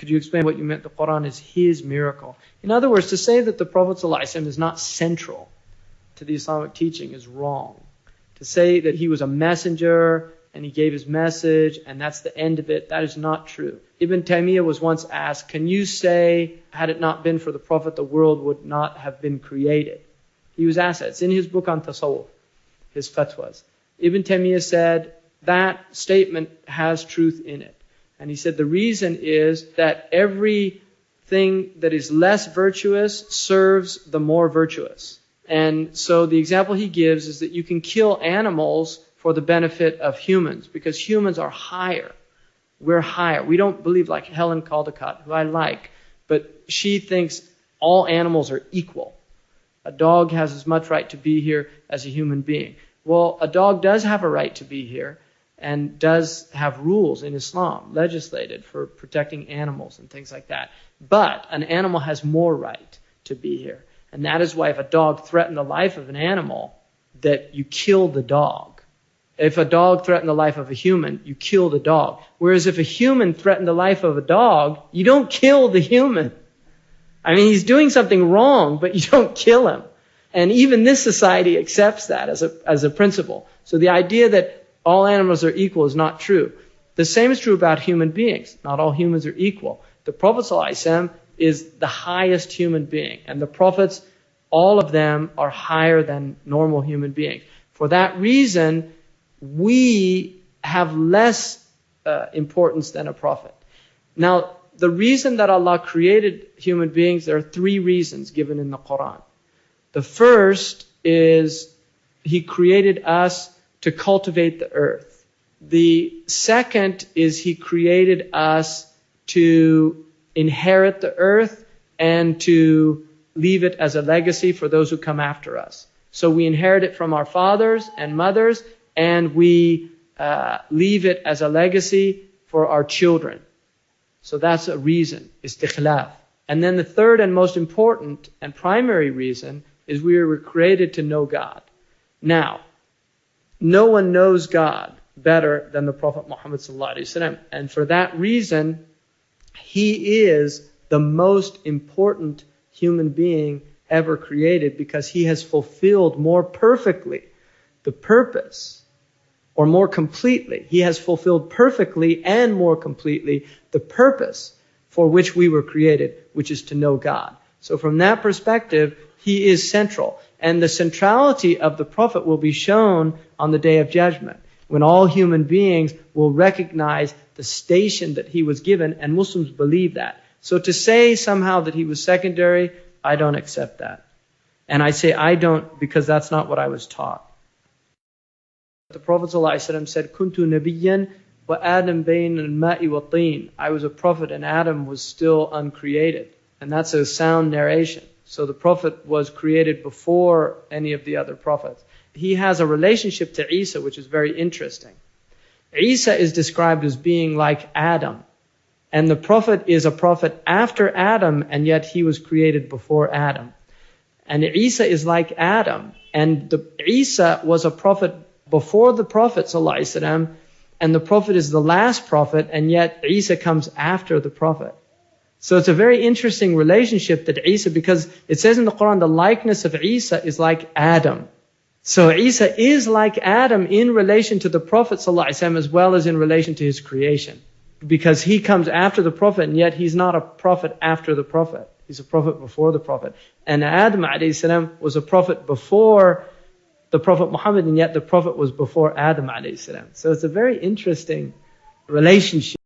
could you explain what you meant the Quran is his miracle? In other words, to say that the Prophet ﷺ is not central to the Islamic teaching is wrong. To say that he was a messenger and he gave his message and that's the end of it, that is not true. Ibn Taymiyyah was once asked, can you say, had it not been for the Prophet, the world would not have been created? He was asked that. It's in his book on Tasawwuf, his fatwas. Ibn Taymiyyah said, that statement has truth in it. And he said the reason is that everything that is less virtuous serves the more virtuous. And so the example he gives is that you can kill animals for the benefit of humans, because humans are higher. We're higher. We don't believe like Helen Caldecott, who I like, but she thinks all animals are equal. A dog has as much right to be here as a human being. Well, a dog does have a right to be here and does have rules in Islam, legislated for protecting animals and things like that. But an animal has more right to be here. And that is why if a dog threatened the life of an animal, that you kill the dog. If a dog threatened the life of a human, you kill the dog. Whereas if a human threatened the life of a dog, you don't kill the human. I mean, he's doing something wrong, but you don't kill him. And even this society accepts that as a principle. So the idea that all animals are equal is not true. The same is true about human beings. Not all humans are equal. The Prophet ﷺ is the highest human being. And the prophets, all of them are higher than normal human beings. For that reason, we have less importance than a prophet. Now, the reason that Allah created human beings, there are 3 reasons given in the Quran. The first is He created us to cultivate the earth. The second is He created us to inherit the earth and to leave it as a legacy for those who come after us. So we inherit it from our fathers and mothers, and we leave it as a legacy for our children. So that's a reason, istikhlaf. And then the third and most important and primary reason is we were created to know God. Now, no one knows God better than the Prophet Muhammad ﷺ. And for that reason, he is the most important human being ever created, because he has fulfilled more perfectly the purpose, or more completely. He has fulfilled perfectly and more completely the purpose for which we were created, which is to know God. So from that perspective, he is central. And the centrality of the Prophet will be shown on the Day of Judgment, when all human beings will recognize the station that he was given, and Muslims believe that. So to say somehow that he was secondary, I don't accept that. And I say I don't because that's not what I was taught. The Prophet ﷺ said, Kuntu nabiyyan wa Adam bayn al-ma'i wa teen. I was a prophet and Adam was still uncreated. And that's a sound narration. So the Prophet was created before any of the other prophets. He has a relationship to Isa, which is very interesting. Isa is described as being like Adam. And the Prophet is a prophet after Adam, and yet he was created before Adam. And Isa is like Adam. And Isa was a prophet before the Prophet ﷺ, and the Prophet is the last prophet, and yet Isa comes after the Prophet. So it's a very interesting relationship that Isa, because it says in the Quran, the likeness of Isa is like Adam. So Isa is like Adam in relation to the Prophet ﷺ as well as in relation to his creation. Because he comes after the Prophet, and yet he's not a prophet after the Prophet. He's a prophet before the Prophet. And Adam ﷺ was a prophet before the Prophet Muhammad, and yet the Prophet was before Adam ﷺ. So it's a very interesting relationship.